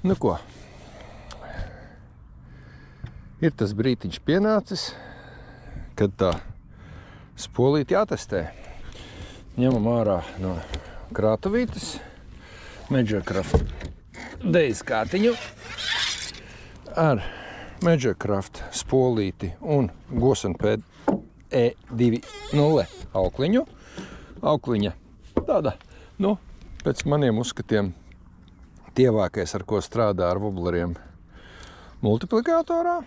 Nu ko, ir tas brītiņš pienācis, kad tā spolīti jātestē. Ņemam ārā no krātuvītes Meģerkraft Days kārtiņu ar Meģerkraft spolīti un Gosenpēd E2.0 aukliņu. Aukliņa tāda, nu, pēc maniem uzskatiem tievākais, ar ko strādā ar wobleriem multiplikatorā.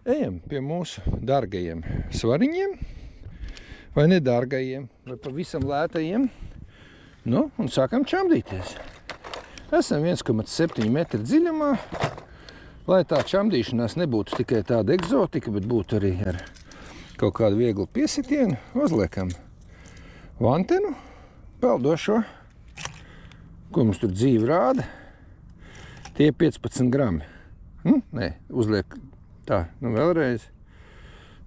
Ejam pie mūsu dārgajiem svariņiem, vai nedārgajiem, vai pavisam lētajiem. Nu, un sākam čamdīties. Esam 1,7 metri dziļumā, lai tā čamdīšanās nebūtu tikai tāda egzotika, bet būtu arī ar kaut kādu vieglu piesitienu. Uzliekam vantenu, peldošo, ko mums tur dzīve rāda. Tie 15 grami. Nē, uzliek tā, nu vēlreiz.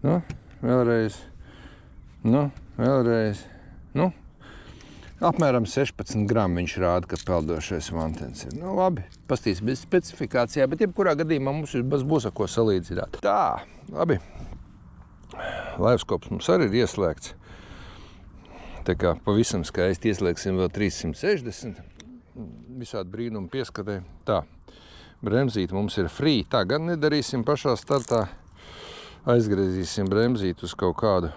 Nu, vēlreiz. Nu, vēlreiz. Nu, apmēram 16 grami viņš rāda, ka peldošais vantens ir. Nu, labi, pastīsim bez specifikācijā, bet jebkurā gadījumā mums būs ar ko salīdzināt. Tā, labi. Laivskops mums arī ir ieslēgts. Tā kā pavisam skaisti ieslēgsim vēl 360. Visādi brīnumi pieskatē. Tā, bremzīte mums ir free. Tā gan nedarīsim pašā startā. Aizgriezīsim bremzīti uz kaut kādu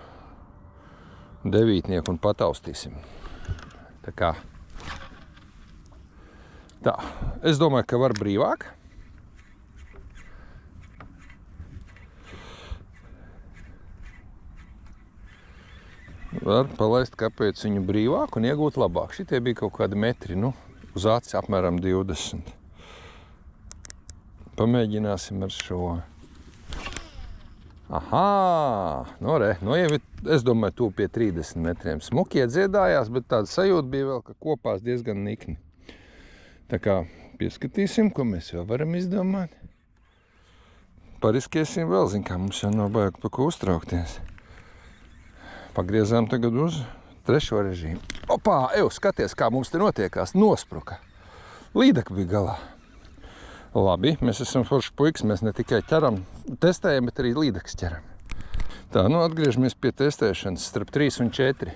devītnieku un pataustīsim. Tā kā. Tā, es domāju, ka var brīvāk. Var palaist kāpēc viņu brīvāk un iegūt labāk. Šitie bija kaut kādi metri, nu, uz acis apmēram 20. Pamēģināsim ar šo. Ahā, nu re, nu jau es domāju, tu pie 30 metriem. Smuki iedziedājās, bet tāda sajūta bija vēl, ka kopās diezgan nikni. Tā kā pieskatīsim, ko mēs vēl varam izdomāt. Pariskiesim vēl, zin kā, mums jau nav baigi pa ko uztraukties. Pagriezām tagad uz trešo režīmu. Opā, skaties, kā mums te notiekās. Nospruka. Līdaka bija galā. Labi, mēs esam forši puikas, mēs ne tikai ķeram, testējam, bet arī līdakas ķeram. Tā, nu atgriežamies pie testēšanas starp 3 un 4.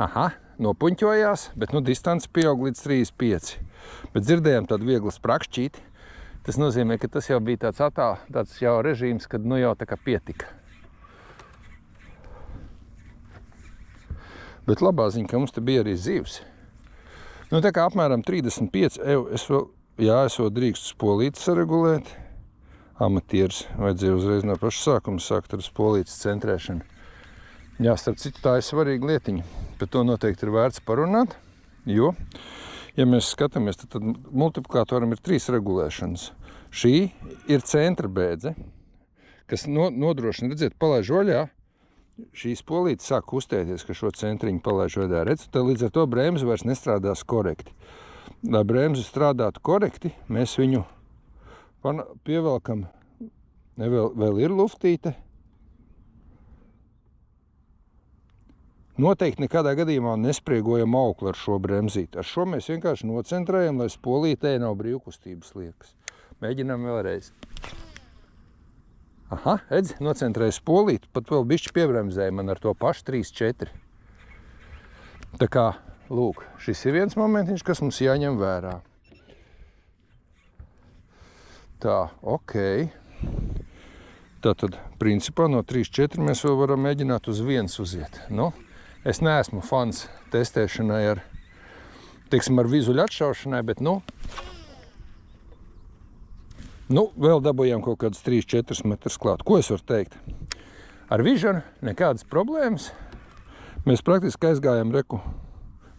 Aha, nopuņķojās, bet nu distance pieaug līdz 35. Bet dzirdējām tādu vieglu sprakšķīti. Tas nozīmē, ka tas jau bija tāds jau režīms, kad nu jau tā kā pietika. Bet labā ziņa, ka mums te bija arī zivs. Nu, tā kā apmēram 35 es vēl drīkstu spolīti saregulēt. Amatieris vajadzēja uzreiz no paša sākuma sākt ar spolītes centrēšanu. Jā, starp citu, tā ir svarīga lietiņa. Par to noteikti ir vērts parunāt, jo, ja mēs skatāmies, tad multiplikatoram ir 3 regulēšanas. Šī ir centra bēdze, kas nodrošina, redziet, palaiž oļā. Šī spolīte sāk kustēties, ka šo centriņu palaiž oļā. Redz, tad līdz ar to bremze vairs nestrādās korekti. Lai bremze strādātu korekti, mēs viņu pievelkam, vēl ir luftīte. Noteikti nekādā gadījumā nespriegojam auklu ar šo bremzīti. Ar šo mēs vienkārši nocentrējam, lai spolītē nav brīvkustības liekas. Mēģinām vēlreiz. Aha, edzi, nocentrēju spolīti, pat vēl bišķi piebremzēja man ar to pašu 3-4. Tā kā, lūk, šis ir viens momentiņš, kas mums jāņem vērā. Tā, ok. Tātad, principā, no 3-4 mēs vēl varam mēģināt uz 1 uziet. Nu, es neesmu fans testēšanai ar, teiksim, ar vizuļu atšaušanai, bet, Nu, vēl dabūjām kaut kādus 3-4 metrus klāt. Ko es varu teikt? Ar vižanu nekādas problēmas. Mēs praktiski aizgājām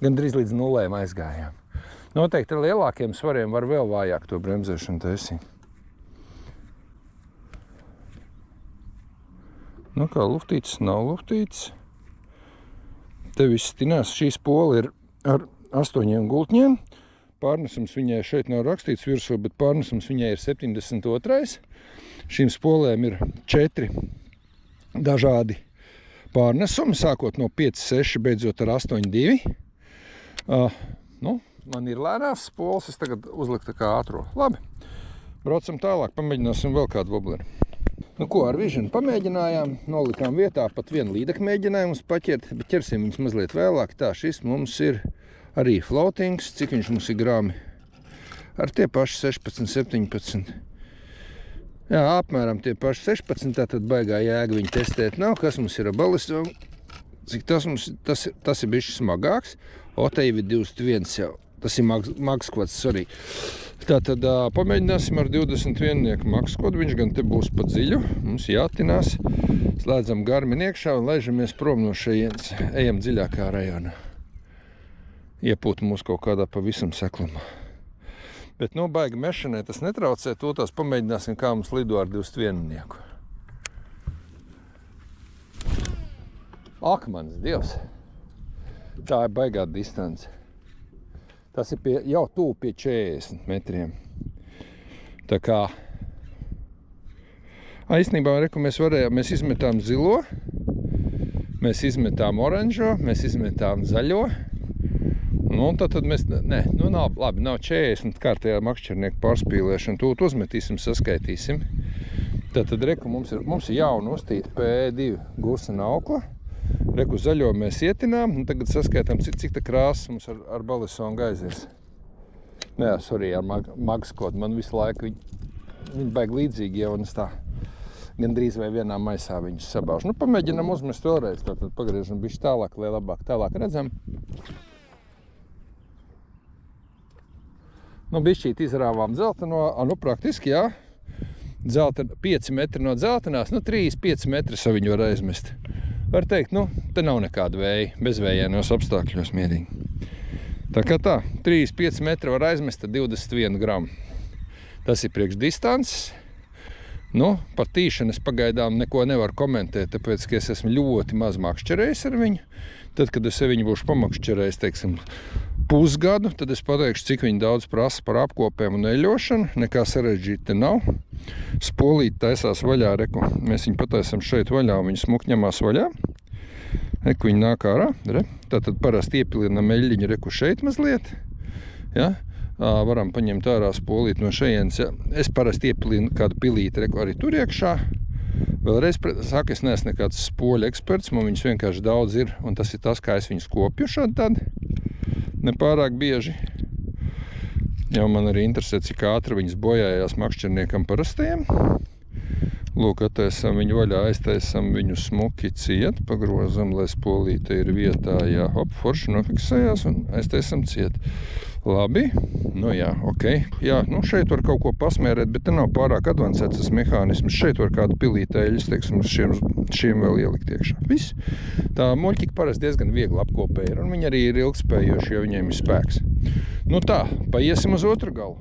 gandrīz līdz 0 aizgājām. Noteikti ar lielākiem svariem var vēl vājāk to bremzēšanu taisīt. Nu kā, luftītis nav luftītis. Te viss tinās. Šī spola ir ar 8 gultņiem. Pārnesums viņai šeit nav rakstīts virsū, bet pārnesums viņai ir 72. Šīm spolēm ir 4 dažādi pārnesumi, sākot no 5-6, beidzot ar 8-2. man ir lēnās spoles, es tagad uzliku tā kā ātro. Labi, braucam tālāk, pamēģināsim vēl kādu wobleri. Nu ko, ar Vision pamēģinājām, nolikām vietā, pat vienu līdekļu mēģinājumu paķert, bet ķersim viņus mazliet vēlāk. Tā, šis mums ir arī floatings, cik viņš mums ir grāmi? Ar tie paši 16, 17. Jā, apmēram tie paši 16, tātad baigā jēga viņi testēt nav. Kas mums ir ar balistu? Cik tas mums, tas ir bišķi smagāks. O, te jau ir 21 jau. Tas ir mags kods, sorry. Tātad pamēģināsim ar 21 mags kodu. Viņš gan te būs pa dziļu. Mums jātinās. Slēdzam Garmin iekšā un laižamies prom no šejienes. Ejam dziļākā rajonā. Iepūt mūs kaut kādā pavisam seklumā. Bet, nu, baigi mešanai tas netraucē. To tās pamēģināsim, kā mums lido ar 21. Ak, mans Dievs! Tā ir baigā distance. Tas ir jau tuvu pie 40 metriem. Tā kā... Īstenībā, mēs izmetām zilo, mēs izmetām oranžo, mēs izmetām zaļo. Nu, un tad mēs... nav 40 kārtējā makšķernieku pārspīlēšana. Tūt uzmetīsim, saskaitīsim. Tad mums ir jauna uztīta PE2 Gursena aukla. Reku zaļo mēs ietinām, un tagad saskaitām, cik tā krāsas mums ar balisonu aizies. Nē, sorry, ar mags kodu. Man visu laiku viņi baigi līdzīgi jau, un es tā gandrīz vai vienā maisā viņus sabāžu. Nu, pamēģinām uzmest vēlreiz, tad pagriežam bišķi tālāk, lai labāk tālāk redzam. Nu, bišķīt izrāvām dzelteno, nu, praktiski, jā. 5 metri no dzeltenās, 3-5 metri savu viņu var aizmest. Var teikt, te nav nekāda vēja, bezvējienos apstākļos mierīgi. Tā kā tā, 3-5 metri var aizmest ar 21 gramu. Tas ir priekš distances. Par tīšanas pagaidām neko nevaru komentēt, tāpēc, ka es esmu ļoti maz makšķerējis ar viņu. Tad, kad es viņu būšu pamakšķerējis, teiksim, pusgadu, tad es pateikšu, cik viņi daudz prasa par apkopēm un eļošanu. Nekā sarežģīti te nav. Spolīt taisās vaļā, reku. Mēs viņu pataisam šeit vaļā, un viņi smuk ņemās vaļā. Reku, viņi nāk ārā. Tātad parasti iepilinam eļļiņu, reku, šeit mazliet. Ja? Varam paņemt ārā spolīt no šejienes. Ja? Es parasti iepilinu kādu pilīti, reku, arī tur iekšā. Vēlreiz saku, es neesmu nekāds spoļu eksperts, man viņus vienkārši daudz ir, un tas ir tas, kā es viņus kopju šādi tad. Nepārāk bieži. Jau man arī interesē, cik ātri viņas bojājās makšķerniekam parastajiem. Lūk, attaisam viņu vaļā, aiztaisam viņu smuki ciet, pagrozam, lai spolīte ir vietā, jā, hop, forši nofiksējās un aiztaisam ciet. Labi, jā, ok. Jā, šeit var kaut ko pasmērēt, bet te nav pārāk advancēts tas mehānisms. Šeit var kādu pilītēļus, teiksim, uz šiem vēl ielikt iekšā. Viss. Tā moļķika parasti diezgan viegli apkopē ir, un viņi arī ir ilgspējoši, jo viņiem ir spēks. Tā, paiesim uz otru galu.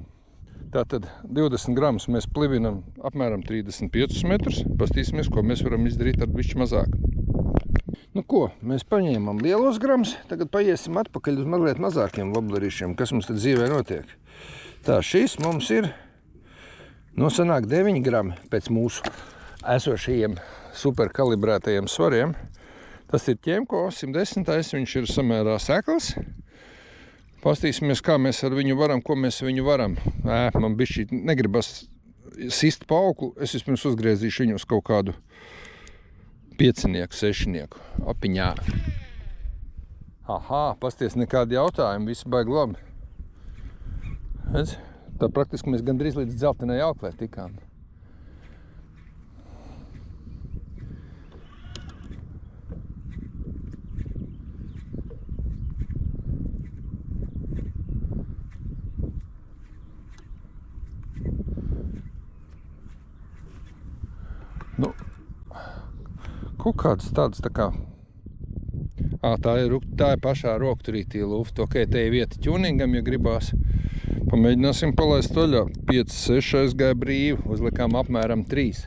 Tātad 20 gramus mēs plivinam apmēram 35 metrus. Pastīsimies, ko mēs varam izdarīt ar bišķi mazāk. Ko, mēs paņēmam lielos gramus, tagad paiesim atpakaļ uz mazliet mazākiem woblerīšiem, kas mums tad dzīvē notiek. Tā, šis mums ir, sanāk 9 grami pēc mūsu esošajiem superkalibrētajiem svariem. Tas ir ķemko 110, viņš ir samērā sekls. Pastīsimies, kā mēs ar viņu varam, ko mēs viņu varam. Man bišķi negribas sist pa auklu, es vispirms uzgriezīšu viņu uz kaut kādu 5-nieku, 6-nieku apiņā. Aha, pasties, nekādi jautājumi, visi baigi labi. Redz? Tā praktiski mēs gandrīz līdz dzeltenai auklē tikām. Kaut kādas tādas tā kā... Tā ir pašā rokturītī lufta. Ok, te ir vieta ķūningam, ja gribās. Pamēģināsim palaist vaļā. 5-6 aizgāja brīvi. Uzlikām apmēram 3.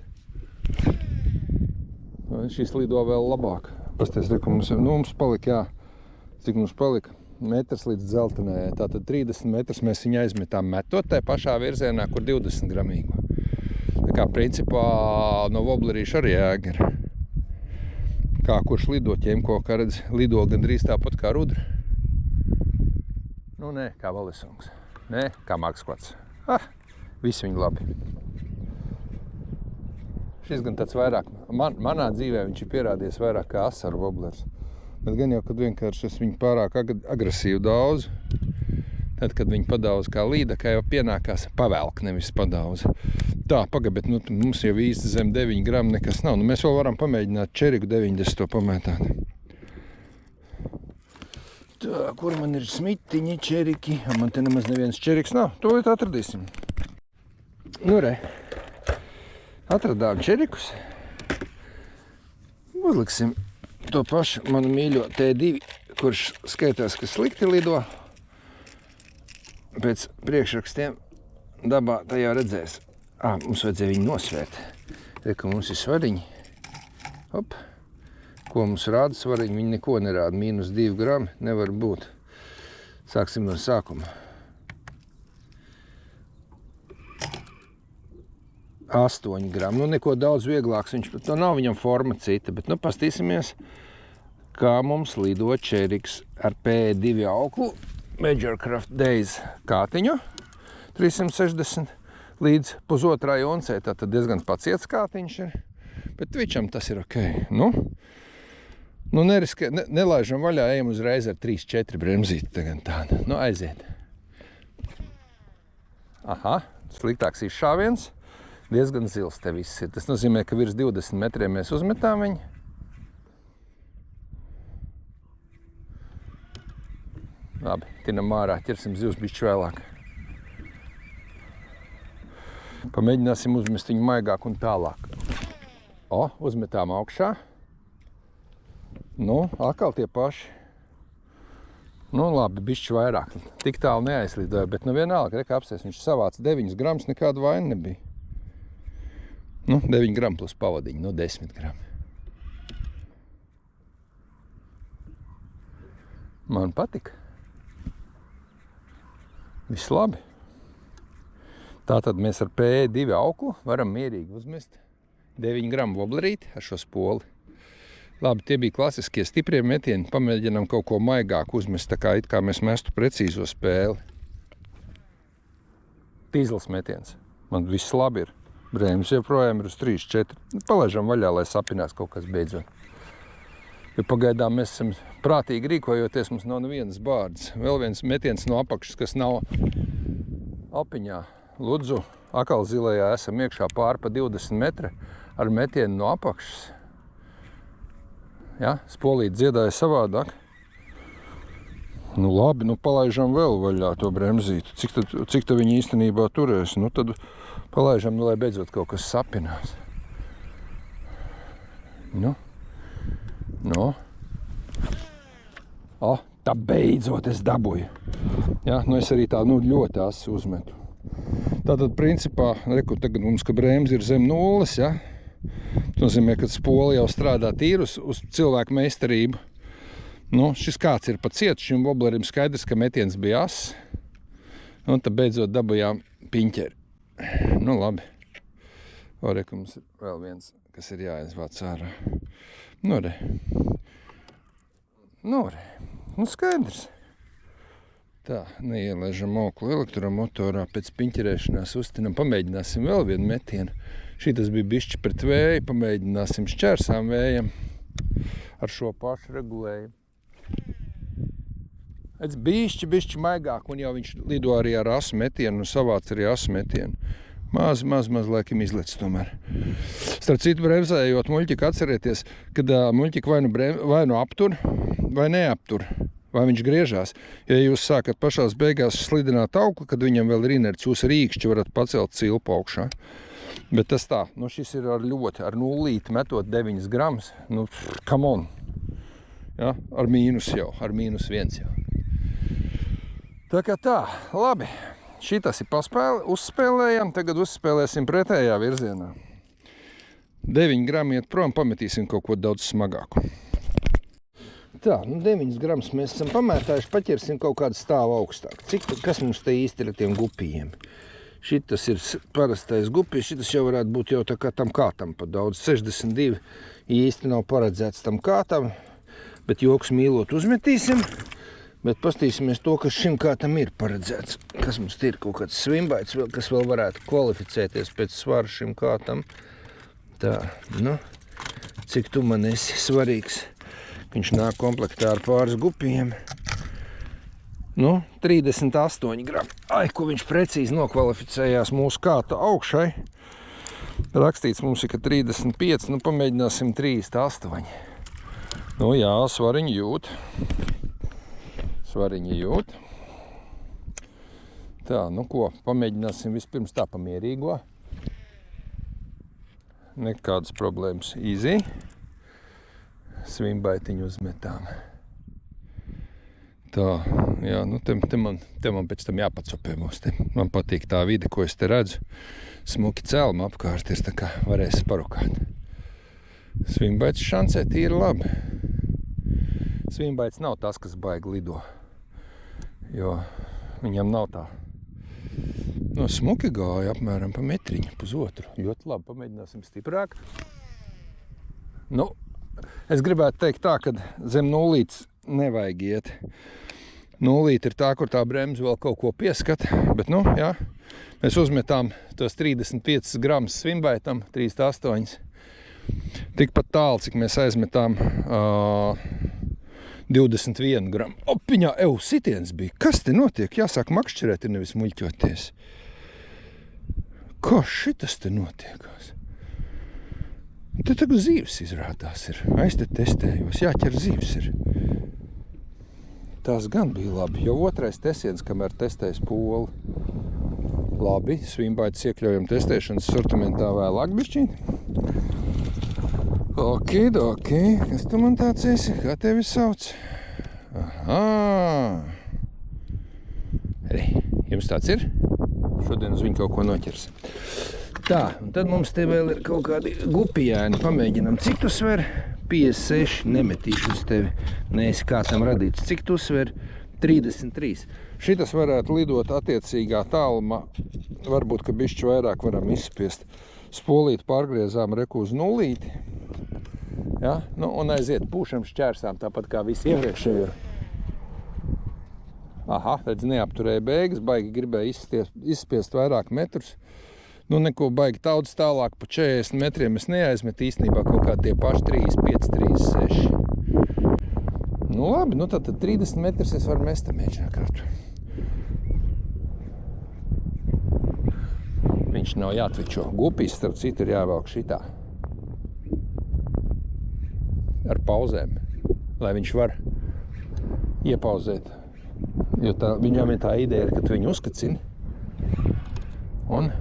Šis lido vēl labāk. Pasties, reku, mums palika, jā. Cik mums palika? Metrs līdz dzeltenējai. Tātad 30 metrus mēs viņu aizmetām metot tai pašā virzienā, kur 20 gramīgo. Tā kā principā no woblerīša arī jēga ir. Kā kurš lido ķemko, kā redz, lido gandrīz tāpat kā rudra. Nu, nē, kā valisungs. Nē, kā makskvats. Visi viņi labi. Šis gan tāds vairāk, manā dzīvē viņš ir pierādījies vairāk kā asaru voblers. Bet gan jau, kad vienkārši es viņu pārāk agresīvi daudz, tad, kad viņi padauz kā līda, kā jau pienākās pavelk, nevis padauz. Tā, bet mums jau īsti zem 9 gramu nekas nav. Nu, mēs vēl varam pamēģināt čeriku 90 pamētāt. Tā, kur man ir smitiņi, čeriki? Man te nemaz neviens čeriks nav. To līdz atradīsim. Nu, re. Atradām čerikus. Uzliksim to pašu manu mīļo T2, kurš skaitās, ka slikti lido. Pēc priekšrakstiem dabā tajā redzēs. Mums vajadzēja viņu nosvērt. Re, ka mums ir svariņi. Hop. Ko mums rāda svariņi? Viņi neko nerāda. -2 grami nevar būt. Sāksim no sākuma. 8 grami. Nu, neko daudz vieglāks. Viņš, nav viņam forma cita, bet pastīsimies, kā mums lido čeriks ar P2 auklu. Majorcraft Days kātiņu. 360 līdz 1,5 oncē. Tātad diezgan paciets kātiņš ir. Bet Twitcham tas ir ok. Nu nelaižam vaļā, ejam uzreiz ar 3-4 bremzīti tagad tāda. Nu, aiziet. Aha, sliktāks izšāviens. Diezgan zils te viss ir. Tas nozīmē, ka virs 20 metriem mēs uzmetām viņu. Labi, tinam ārā, ķersim zivs bišķi vēlāk. Pamēģināsim uzmest viņu maigāk un tālāk. Uzmetām augšā. Nu, atkal tie paši. Nu, labi, bišķi vairāk. Tik tālu neaizlidoja, bet vienalga, reka apsies, viņš savāca 9 gramus, nekāda vaina nebija. 9 gramu plus pavadiņi, 10 gramu. Man patika. Viss labi. Tātad mēs ar P2 auklu varam mierīgi uzmest 9 gramu voblerīti ar šo spoli. Labi, tie bija klasiskie stiprie metieni. Pamēģinām kaut ko maigāk uzmest, tā kā it kā mēs mestu precīzo spēli. Tīzels metiens. Man viss labi ir. Brēmas joprojām ir uz 3-4. Palaižam vaļā, lai sapinās kaut kas beidzot. Jo pagaidām mēs esam prātīgi rīkojoties, mums nav nevienas bārdas. Vēl viens metiens no apakšas, kas nav apiņā. Ludzu, akalzilējā esam iekšā pāri pa 20 metri ar metienu no apakšas. Ja, spolīt dziedāja savādāk. Nu labi, palaižam vēl vaļā to bremzīti. Cik tad viņi īstenībā turēs? Nu tad palaižam, lai beidzot kaut kas sapinās. Tā beidzot es dabūju. Ja, es arī tā ļoti asi uzmetu. Tātad, principā, reku, tagad mums, ka brēmas ir zem 0, ja? Tas nozīmē, ka spoli jau strādā tīri uz cilvēku meistarību. Šis kāds ir pa cietu, šim woblerim skaidrs, ka metiens bija ass. Un tad beidzot dabujām piņķeri. Labi. Reku, mums ir vēl viens, kas ir jāizvāc ārā. Skaidrs. Tā, neielaižam auklu elektromotorā, pēc piņķerēšanās uztinam, pamēģināsim vēl vienu metienu. Šitas bija bišķi pret vēju, pamēģināsim šķērsām vējam ar šo pašu regulējumu. Bišķi maigāk, un jau viņš lido arī ar asu metienu, un savāc arī asu metienu. Maz laikam izlec tomēr. Starp citu, bremzējot muļķiku, atcerieties, kad muļķiku vai nu aptur, vai neaptur, vai viņš griežās. Ja jūs sākat pašās beigās slidināt auklu, kad viņam vēl ir inerts, jūs rīkšķi varat pacelt cilpu augšā. Bet tas tā, šis ir ar 0 metot 9 gramus, come on. Ja, ar mīnus -1 jau. Tā kā tā, labi. Šitas ir uzspēlējām, tagad uzspēlēsim pretējā virzienā. 9 grami iet prom, pametīsim kaut ko daudz smagāku. Tā, 9 gramus mēs esam pamētājuši, paķersim kaut kādu stāvu augstāk. Kas mums te īsti ir ar tiem gupijiem? Šitas ir parastais gupijs, šitas jau varētu būt jau tā kā tam kātam pa daudz. 62 īsti nav paredzēts tam kātam, bet joks mīlot uzmetīsim. Bet pastīsimies to, kas šim kātam ir paredzēts. Kas mums ir kaut kāds svimbaits, kas vēl varētu kvalificēties pēc svara šim kātam. Tā, nu, cik tu man esi svarīgs. Viņš nāk komplektā ar pāris gupiem. Nu, 38 grami. Ai, ko viņš precīzi nokvalificējās mūsu kāta augšai. Rakstīts mums ir, ka 35, nu pamēģināsim 38. Nu jā, svariņi jūt. Svariņi jūt. Tā, nu ko, pamēģināsim vispirms tā pamierīgo. Nekādas problēmas. Easy. Svimbaitiņu uzmetām. Tā, jā, nu te man pēc tam jāpacopē mūs. Man patīk tā vide, ko es te redzu. Smuki cēlma apkārt ir, tā kā varēs parukāt. Svimbaits šancē tīri labi. Svimbaits nav tas, kas baigi lido. Jo viņam nav tā. No smuki gāja apmēram pa metriņu, pusotru. Ļoti labi, pamēģināsim stiprāk. Nu, es gribētu teikt tā, ka zem nulītes nevajag iet. Nulīte ir tā, kur tā bremze vēl kaut ko pieskat, bet, nu, jā, mēs uzmetām tos 35 gramus svimbaitam, 38. Tikpat tālu, cik mēs aizmetām 21 gramu. Opiņā, sitiens bija. Kas te notiek? Jāsāk makšķerēt, ir nevis muļķoties. Kā šitas te notiekās? Te tagad zīves izrādās ir. Es te testējos. Jāķer zīves ir. Tās gan bija labi, jo otrais testiens, kamēr testējas poli. Labi, svimbaitis iekļaujam testēšanas sortimentā vēlāk bišķīt. Ok. Kas tu man tāds esi? Kā tevi sauc? Aha. Jums tāds ir? Šodien uz viņu kaut ko noķers. Tā, un tad mums te vēl ir kaut kādi gupijāni. Pamēģinam, cik tu sver? 56, nemetīšu uz tevi. Neesi kā tam radīts. Cik tu sver? 33. Šitas varētu lidot attiecīgā tālumā. Varbūt, ka bišķi vairāk varam izspiest. Spolīti pārgriezām reku uz nulīti. Ja? Nu, un aiziet pūšam šķērsām, tāpat kā visi iepriekšējo. Aha, redz, neapturēja beigas, baigi gribēja izspiest vairāk metrus. Nu, neko baigi daudz tālāk pa 40 metriem es neaizmetu, īstenībā kaut kā tie paši 35, 36. Nu, labi, nu tad 30 metrus es varu mest mēģināt kratu. Viņš nav jāatvičo. Gupīs, starp citu, ir jāvelk šitā. Ar pauzēm, lai viņš var iepauzēt. Jo viņam ir tā ideja, ka tu viņu uzkacini un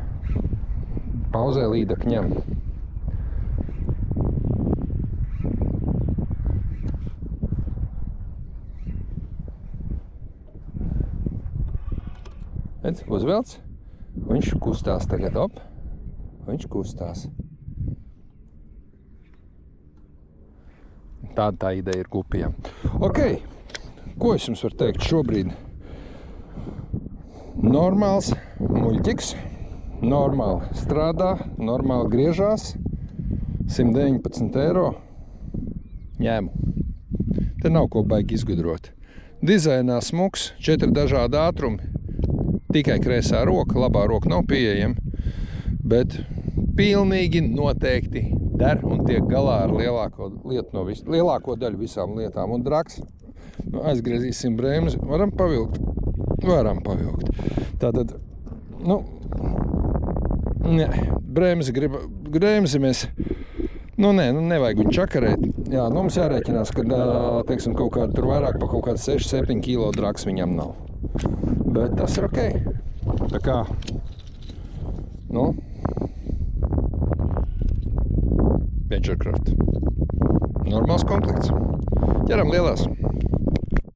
pauzē līdak ņem. Redz, uzvelc. Viņš kustās tagad, op. Viņš kustās. Tāda tā ideja ir gupijām. Ok, ko es jums varu teikt šobrīd? Normāls muļķiks, normāli strādā, normāli griežās, 119 eiro ņēmu. Te nav ko baigi izgudrot. Dizainā smuks, 4 dažādi ātrumi, tikai kreisā roka, labā roka nav pieejama, bet pilnīgi noteikti der un tiek galā ar lielāko daļu visām lietām. Un draks, nu, aizgriezīsim bremzi, varam pavilkt. Tātad, nu, ne, bremzi mēs, nevajag viņu čakarēt. Jā, nu mums jārēķinās, ka, teiksim, kaut kādu tur vairāk pa kaut kādu 6-7 kilo draks viņam nav. Bet tas ir ok. Tā kā, nu, Venturecraft. Normāls komplekts. Ķeram lielās.